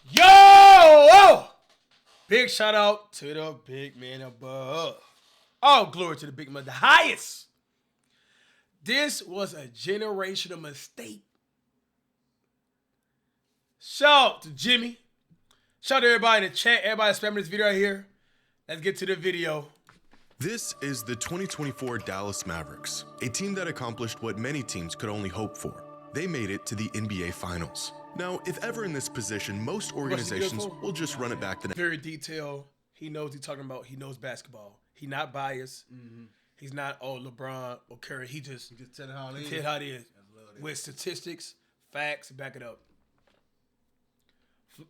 Yo! Oh! Big shout out to the big man above. All glory to the big man, the highest. This was a generational mistake. Shout out to Jimmy. Shout out to everybody in the chat. Everybody spamming this video right here. Let's get to the video. This is the 2024 Dallas Mavericks, a team that accomplished what many teams could only hope for. They made it to the NBA Finals. Now, if ever in this position, most organizations will just run it back the next. Very detailed. He knows what he's talking about. He knows basketball. He's not biased. Mm-hmm. He's not, LeBron or Curry. He just tell it how it is. Tell how it is. With statistics, facts, back it up.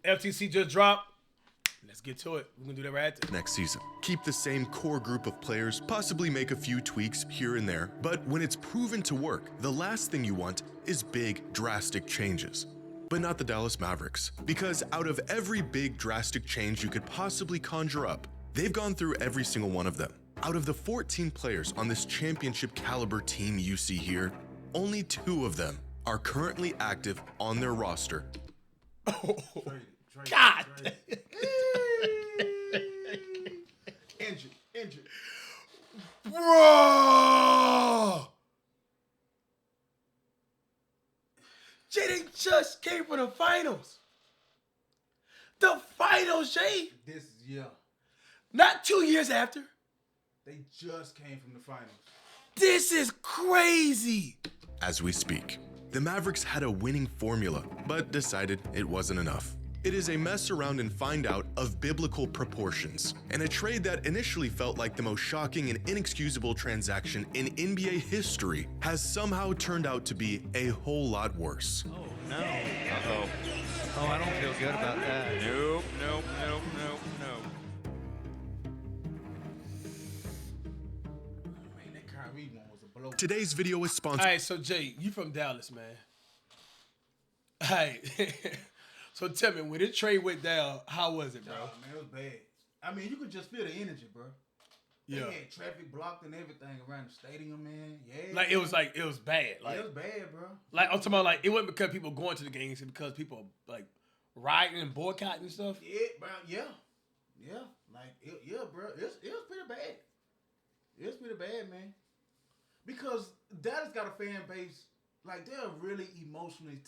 FTC just dropped. Let's get to it. We're going to do that right after. Next season. Keep the same core group of players, possibly make a few tweaks here and there, but when it's proven to work, the last thing you want is big, drastic changes. But not the Dallas Mavericks, because out of every big, drastic change you could possibly conjure up, they've gone through every single one of them. Out of the 14 players on this championship caliber team you see here, only 2 of them are currently active on their roster. Oh, God! Injured. Bro! Jay just came from the finals. The finals, Jay. Not 2 years after. They just came from the finals. This is crazy. As we speak, the Mavericks had a winning formula, but decided it wasn't enough. It is a mess around and find out of biblical proportions, and a trade that initially felt like the most shocking and inexcusable transaction in NBA history has somehow turned out to be a whole lot worse. Oh, no. Uh-oh. Oh, I don't feel good about that. Nope. Man, that Kyrie one was a blow. Today's video is sponsored. All right, so Jay, you from Dallas, man. All right. So tell me, when this trade went down, how was it, bro? Man, it was bad. I mean, you could just feel the energy, bro. Yeah. They had traffic blocked and everything around the stadium, man. Yeah. Like it was bad. Like it was bad, bro. Like I'm talking about, like it wasn't because people going to the games, it's because people like rioting and boycotting and stuff. Yeah, bro. Yeah. Like bro. It was pretty bad. It was pretty bad, man. Because Dallas got a fan base, like they're really emotionally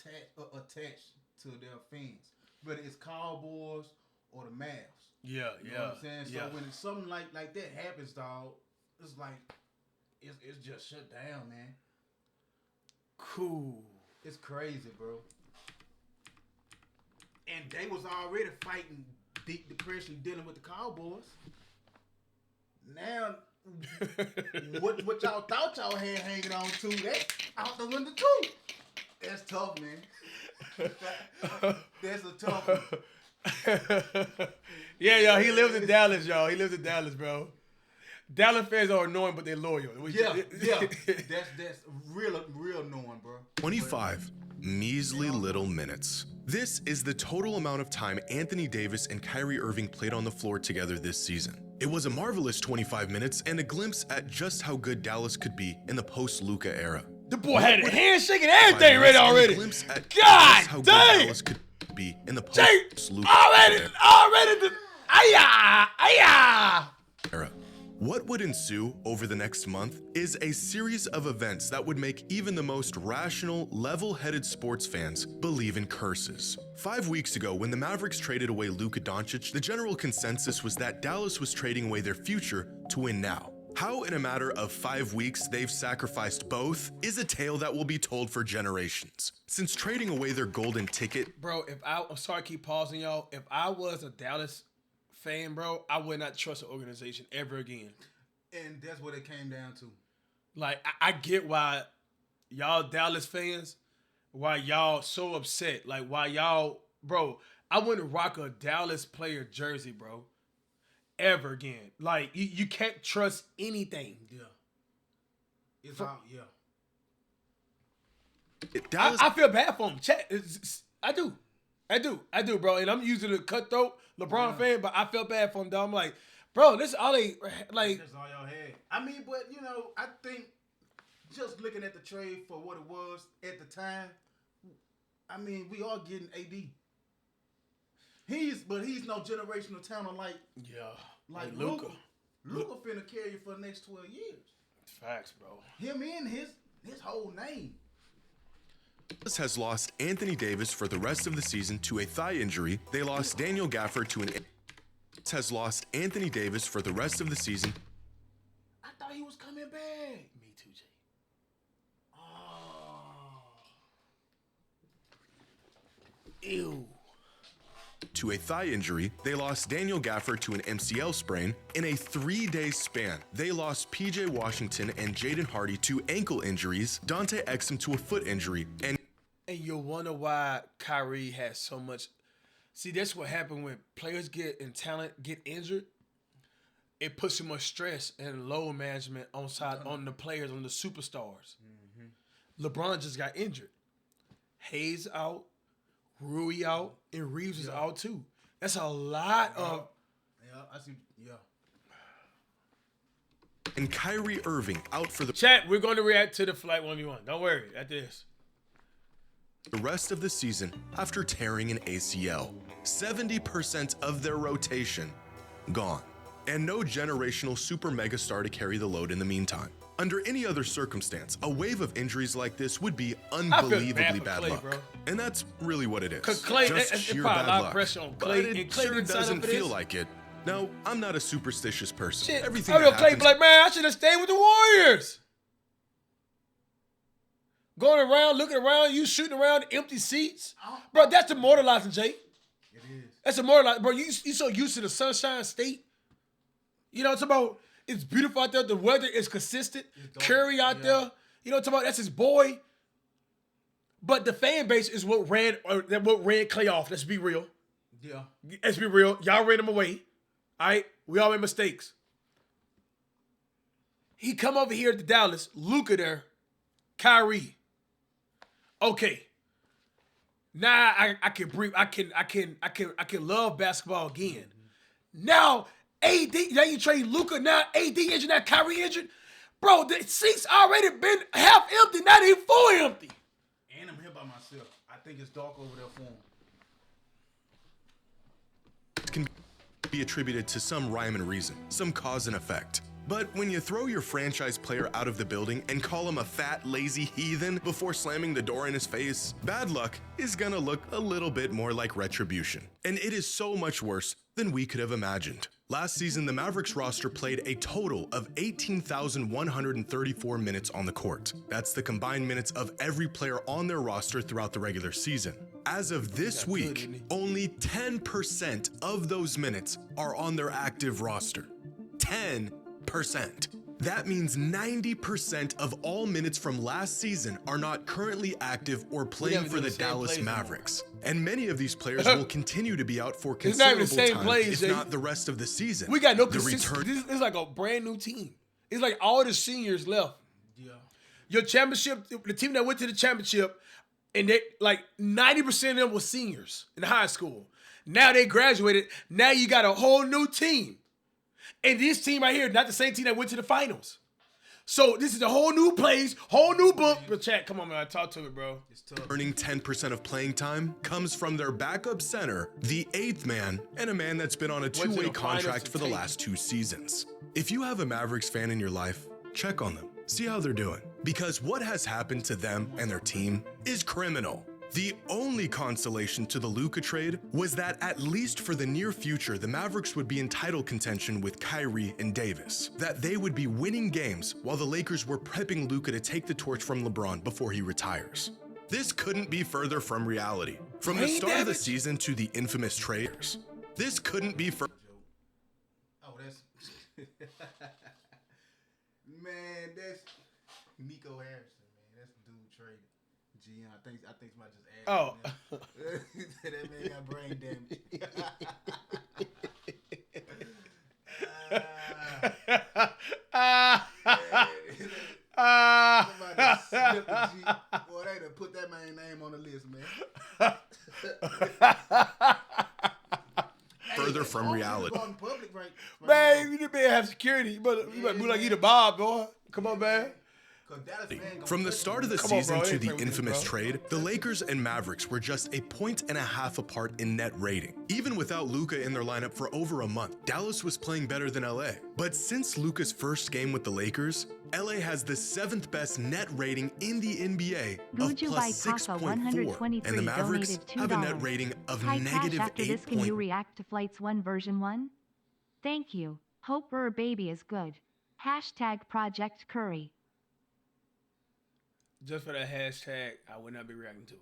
attached to their fans, whether it's Cowboys or the Mavs. Yeah, you know what I'm saying? So when it's something like that happens, dog, it's like it's just shut down, man. Cool. It's crazy, bro. And they was already fighting deep depression, dealing with the Cowboys. Now, what y'all thought y'all had hanging on to, that's out the window too. That's tough, man. That's a tough one. Yeah, y'all. He lives in Dallas, y'all. He lives in Dallas, bro. Dallas fans are annoying, but they're loyal. Yeah. That's real annoying, bro. 25 measly little minutes. This is the total amount of time Anthony Davis and Kyrie Irving played on the floor together this season. It was a marvelous 25 minutes and a glimpse at just how good Dallas could be in the post-Luka era. The boy had a handshake and everything ready already. God damn! Dallas could be in the post-Luka era. What would ensue over the next month is a series of events that would make even the most rational, level-headed sports fans believe in curses. 5 weeks ago, when the Mavericks traded away Luka Doncic, the general consensus was that Dallas was trading away their future to win now. How in a matter of 5 weeks they've sacrificed both is a tale that will be told for generations. Since trading away their golden ticket... Bro, I'm sorry to keep pausing, y'all. If I was a Dallas fan, bro, I would not trust an organization ever again. And that's what it came down to. Like, I get why y'all Dallas fans, why y'all so upset. Like, why y'all... Bro, I wouldn't rock a Dallas player jersey, bro. Ever again. Like, you can't trust anything. Yeah. It's out, yeah. Dallas, I feel bad for him. I do, bro. And I'm using a cutthroat LeBron fan, but I feel bad for him, though. I'm like, bro, this is all they, like. That's all y'all had. I mean, but, you know, I think just looking at the trade for what it was at the time, I mean, we are getting AD. he's no generational talent like Luka. Luka finna carry you for the next 12 years. Facts, bro. Him and his whole name. Dallas has lost Anthony Davis for the rest of the season to a thigh injury. They lost Daniel Gafford to an. Has lost Anthony Davis for the rest of the season. I thought he was coming back. Me too, Jay. Ew. To a thigh injury, they lost Daniel Gafford to an MCL sprain. In a 3-day span, they lost PJ Washington and Jaden Hardy to ankle injuries, Dante Exum to a foot injury, and you'll wonder why Kyrie has so much. See, that's what happened when players get injured. It puts so much stress and load management on the players, on the superstars. Mm-hmm. LeBron just got injured. Hayes out. Rui out, and Reeves is out too. That's a lot of. Yeah, I see. Yeah. And Kyrie Irving out for the. Chat, we're going to react to the Flight 1v1. Don't worry. After this. The rest of the season after tearing an ACL. 70% of their rotation gone. And no generational super megastar to carry the load in the meantime. Under any other circumstance, a wave of injuries like this would be unbelievably bad luck. Bro. And that's really what it is. Because Clay, just sheer bad luck. Pressure on Clay, but it sure doesn't feel like it. Now, I'm not a superstitious person. Shit, everything that Clay be like, man, I should have stayed with the Warriors. Going around, looking around, you shooting around empty seats. Bro, that's demoralizing, Jay. It is. That's demoralizing. Bro, you so used to the Sunshine State. You know, it's about, it's beautiful out there. The weather is consistent. Curry out there. You know what I'm talking about? That's his boy. But the fan base is what ran Clay off. Let's be real. Yeah. Let's be real. Y'all ran him away. All right? We all made mistakes. He come over here to Dallas. Luka there. Kyrie. Okay. Now I can breathe. I can love basketball again. Now AD, now you trade Luka. Now AD injured. Now Kyrie injured. Bro, the seats already been half empty. Now they full empty. And I'm here by myself. I think it's dark over there for him. Can be attributed to some rhyme and reason, some cause and effect. But when you throw your franchise player out of the building and call him a fat, lazy heathen before slamming the door in his face, bad luck is gonna look a little bit more like retribution. And it is so much worse than we could have imagined. Last season, the Mavericks roster played a total of 18,134 minutes on the court. That's the combined minutes of every player on their roster throughout the regular season. As of this week, only 10% of those minutes are on their active roster. 10%. That means 90% of all minutes from last season are not currently active or playing for the Dallas Mavericks. And many of these players will continue to be out for considerable time, if not the rest of the season. We got no consistency. This is like a brand new team. It's like all the seniors left. Yeah. Your championship, the team that went to the championship, and they like 90% of them were seniors in high school. Now they graduated. Now you got a whole new team. And this team right here, not the same team that went to the finals. So this is a whole new place, whole new book. But chat, come on, man, talk to me, bro. It's tough. Earning 10% of playing time comes from their backup center, the eighth man, and a man that's been on a two-way contract for the last 2 seasons. If you have a Mavericks fan in your life, check on them, see how they're doing. Because what has happened to them and their team is criminal. The only consolation to the Luka trade was that at least for the near future, the Mavericks would be in title contention with Kyrie and Davis. That they would be winning games while the Lakers were prepping Luka to take the torch from LeBron before he retires. This couldn't be further from reality. From the start of the season to the infamous trades, this couldn't be further. Oh, that's man, that's Nico Harrison, man. That's the dude traded. I think somebody just asked. Oh. That man got brain damage. Somebody slipped the G. Boy, they done put that man's name on the list, man. Further from reality. Public, right man, you better have security. You better move like you the Bob, boy. Come on, man. 'Cause Dallas fan gonna From the touch start him. of the Come on, season bro. to Ain't the play with this, infamous bro. trade, the Lakers and Mavericks were just a 1.5 apart in net rating. Even without Luka in their lineup for over a month, Dallas was playing better than LA. But since Luka's first game with the Lakers, LA has the 7th best net rating in the NBA of Guju plus by 6.4, Kafa and the 123 Mavericks donated $2. have a net rating of Hi, negative Cash, after this, can 8. you react to Flights 1 version 1? Thank you. Hope her baby is good. Hashtag Project Curry. Just for that hashtag, I would not be reacting to it.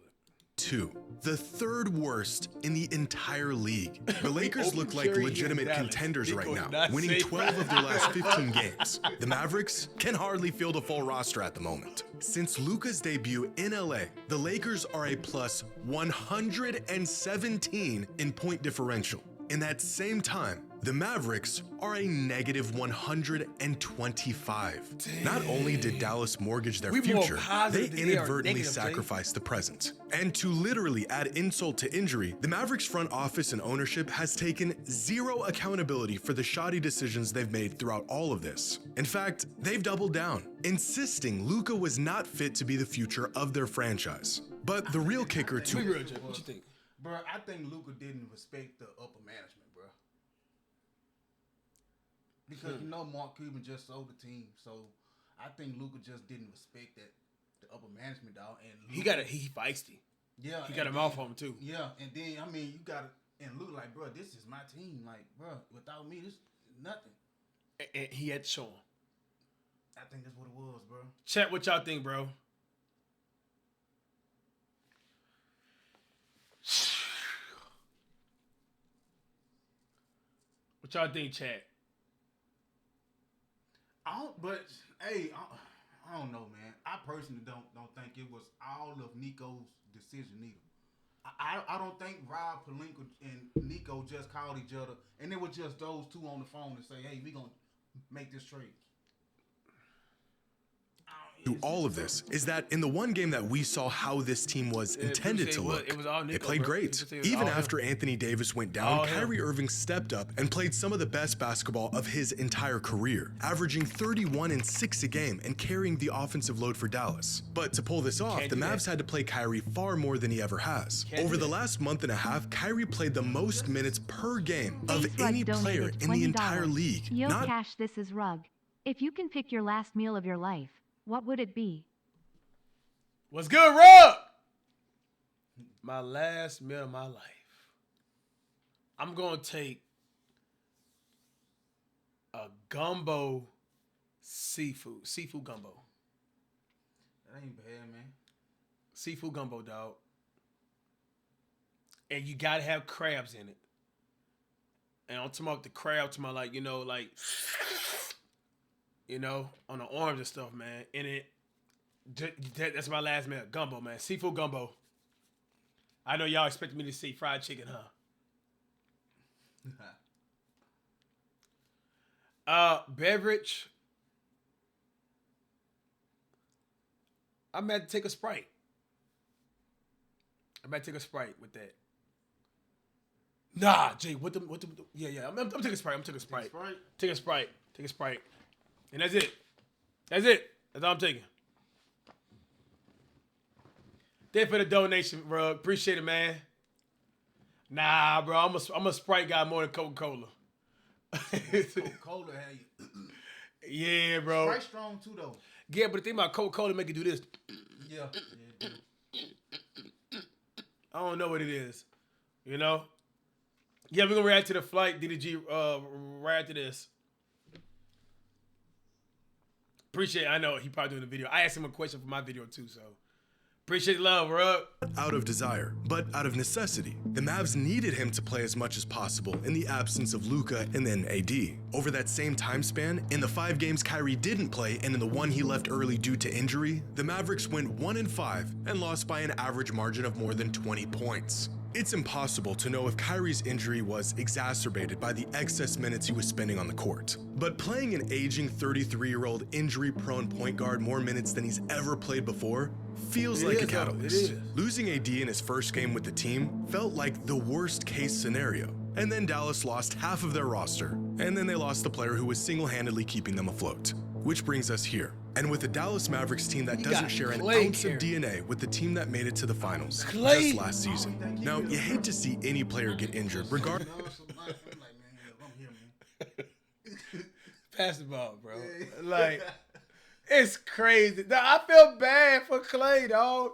2, the 3rd worst in the entire league. The Lakers look like Curry legitimate and Dallas. contenders Nico right did now, not winning say 12 of their last 15 games. The Mavericks can hardly field a full roster at the moment. Since Luka's debut in LA, the Lakers are a plus 117 in point differential. In that same time, the Mavericks are a negative 125. Not only did Dallas mortgage their We more future, they positive than they are inadvertently negative, Jay. sacrificed the present. And to literally add insult to injury, the Mavericks front office and ownership has taken zero accountability for the shoddy decisions they've made throughout all of this. In fact, they've doubled down, insisting Luka was not fit to be the future of their franchise. But the real kicker Be to real, Jay. What you think? Bro, I think Luka didn't respect the upper management, bro. Because you know Mark Cuban just sold the team, so I think Luka just didn't respect that the upper management, dog. And Luka, He feisty. yeah, He got and a mouth then- on him too. Yeah, and then I mean you got to and Luka like, bro, this is my team, like, bro, without me, this is nothing. And he had to show him. I think that's what it was, bro. Chat, what y'all think, bro? What y'all think, chat? But hey, I don't know, man. I personally don't think it was all of Nico's decision either. I don't think Rob Pelinka and Nico just called each other and it was just those two on the phone and say, hey, we gonna make this trade. to all of this is that in the one game that we saw how this team was intended to look, it was all Nico, it played bro. great. It was Even all after him. Anthony Davis went down, All him. Kyrie Irving stepped up and played some of the best basketball of his entire career, averaging 31 and 6 a game and carrying the offensive load for Dallas. But to pull this off, Can't the do Mavs that. had to play Kyrie far more than he ever has. Can't Over do the that. last month and a half, Kyrie played the most minutes per game of Face Rug any player donated in the $20. entire league. Yo, Not Cash, this is Rug. If you can pick your last meal of your life, what would it be? What's good, Rob? My last meal of my life. I'm gonna take a gumbo seafood gumbo. That ain't bad, man. Seafood gumbo, dog. And you gotta have crabs in it. And I'm talking about the crab, to my like on the arms and stuff, man. And that's my last meal, gumbo, man. Seafood gumbo. I know y'all expected me to see fried chicken, huh? Beverage. I'm about to take a Sprite. I'm about to take a Sprite with that. Nah, Jay, yeah, I'm taking a Sprite. I'm taking a Sprite. Sprite? Take a Sprite. Take a Sprite. And that's it. That's it. That's all I'm taking. Thank you for the donation, bro. Appreciate it, man. Nah, bro, I'm a Sprite guy more than Coca-Cola. Coca-Cola had you. Yeah, bro. Sprite strong too, though. Yeah, but the thing about Coca-Cola make you do this. Yeah. I don't know what it is. You know? Yeah, we're gonna react to the flight DDG right after this. Appreciate it. I know he probably doing the video. I asked him a question for my video too, so appreciate the love, bro. out of desire, but out of necessity. The Mavs needed him to play as much as possible in the absence of Luka and then AD. Over that same time span, in the 5 games Kyrie didn't play and in the one he left early due to injury, the Mavericks went 1-5 and lost by an average margin of more than 20 points. It's impossible to know if Kyrie's injury was exacerbated by the excess minutes he was spending on the court. But playing an aging 33-year-old injury-prone point guard more minutes than he's ever played before feels like a catalyst. Losing AD in his first game with the team felt like the worst-case scenario. And then Dallas lost half of their roster, and then they lost the player who was single-handedly keeping them afloat. Which brings us here. And with a Dallas Mavericks team that You doesn't got share an Clay ounce of carrying. DNA with the team that made it to the finals Clay. just last season. Now, you hate to see any player get injured, regardless. I'm like, man, I'm here, man. Pass the ball, bro. Like, it's crazy. Now, I feel bad for Clay, dog.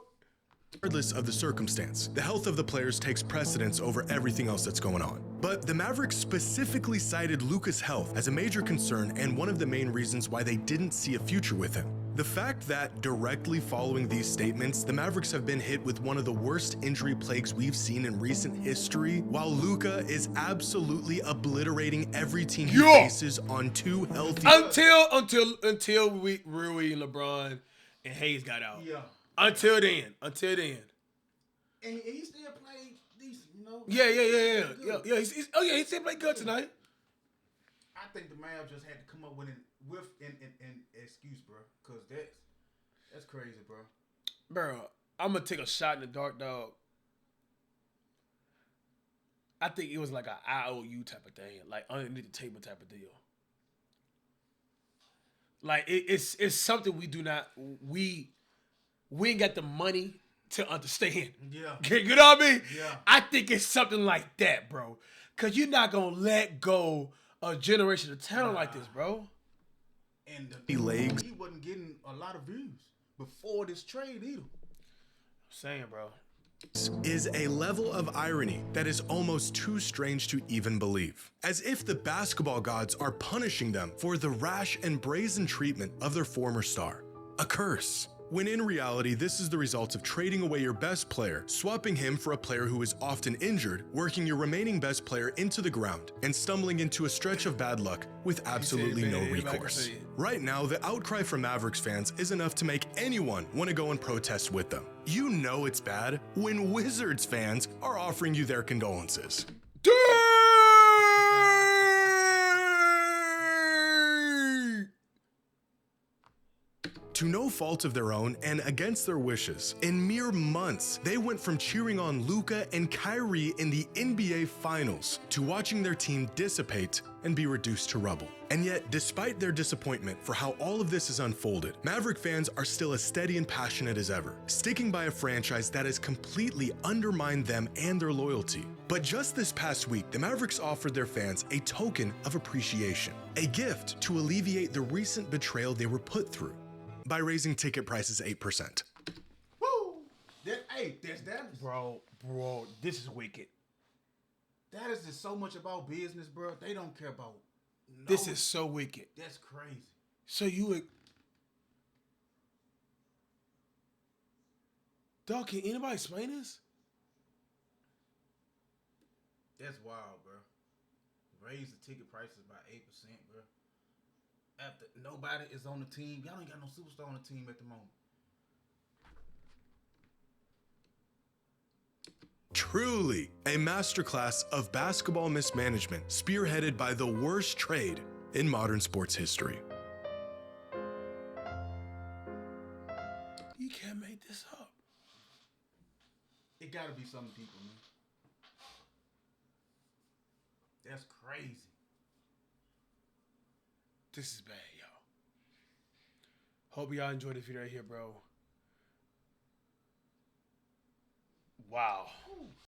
Regardless of the circumstance, the health of the players takes precedence over everything else that's going on. But the Mavericks specifically cited Luka's health as a major concern and one of the main reasons why they didn't see a future with him. The fact that directly following these statements, the Mavericks have been hit with one of the worst injury plagues we've seen in recent history, while Luka is absolutely obliterating every team he faces on 2 healthy. Until Rui, LeBron, and Hayes got out. Yeah. Until then. And he still played decent, you know? Yeah. He still played good tonight. I think the Mavs just had to come up with an excuse, bro. Because that's crazy, bro. Bro, I'm going to take a shot in the dark, dog. I think it was like an IOU type of thing. Like underneath the table type of deal. Like, it's something we ain't got the money to understand. Yeah. You know what I mean? Yeah. I think it's something like that, bro. Because you're not going to let go a generation of talent like this, bro. And He legs. He wasn't getting a lot of views before this trade either. I'm saying, bro. Is a level of irony that is almost too strange to even believe. As if the basketball gods are punishing them for the rash and brazen treatment of their former star. A curse. When in reality, this is the result of trading away your best player, swapping him for a player who is often injured, working your remaining best player into the ground, and stumbling into a stretch of bad luck with absolutely no recourse. Right now, the outcry from Mavericks fans is enough to make anyone want to go and protest with them. You know it's bad when Wizards fans are offering you their condolences. To no fault of their own and against their wishes, in mere months, they went from cheering on Luka and Kyrie in the NBA Finals to watching their team dissipate and be reduced to rubble. And yet, despite their disappointment for how all of this has unfolded, Maverick fans are still as steady and passionate as ever, sticking by a franchise that has completely undermined them and their loyalty. But just this past week, the Mavericks offered their fans a token of appreciation, a gift to alleviate the recent betrayal they were put through, by raising ticket prices 8%. Woo! That's Dallas. Bro, this is wicked. Dallas is so much about business, bro. They don't care about This is so wicked. That's crazy. So you... Dog, can anybody explain this? That's wild, bro. Raise the ticket prices by 8%, bro. After nobody is on the team. Y'all ain't got no superstar on the team at the moment. Truly a masterclass of basketball mismanagement spearheaded by the worst trade in modern sports history. You can't make this up. It gotta be something people, man. That's crazy. This is bad, y'all. Hope y'all enjoyed the video right here, bro. Wow.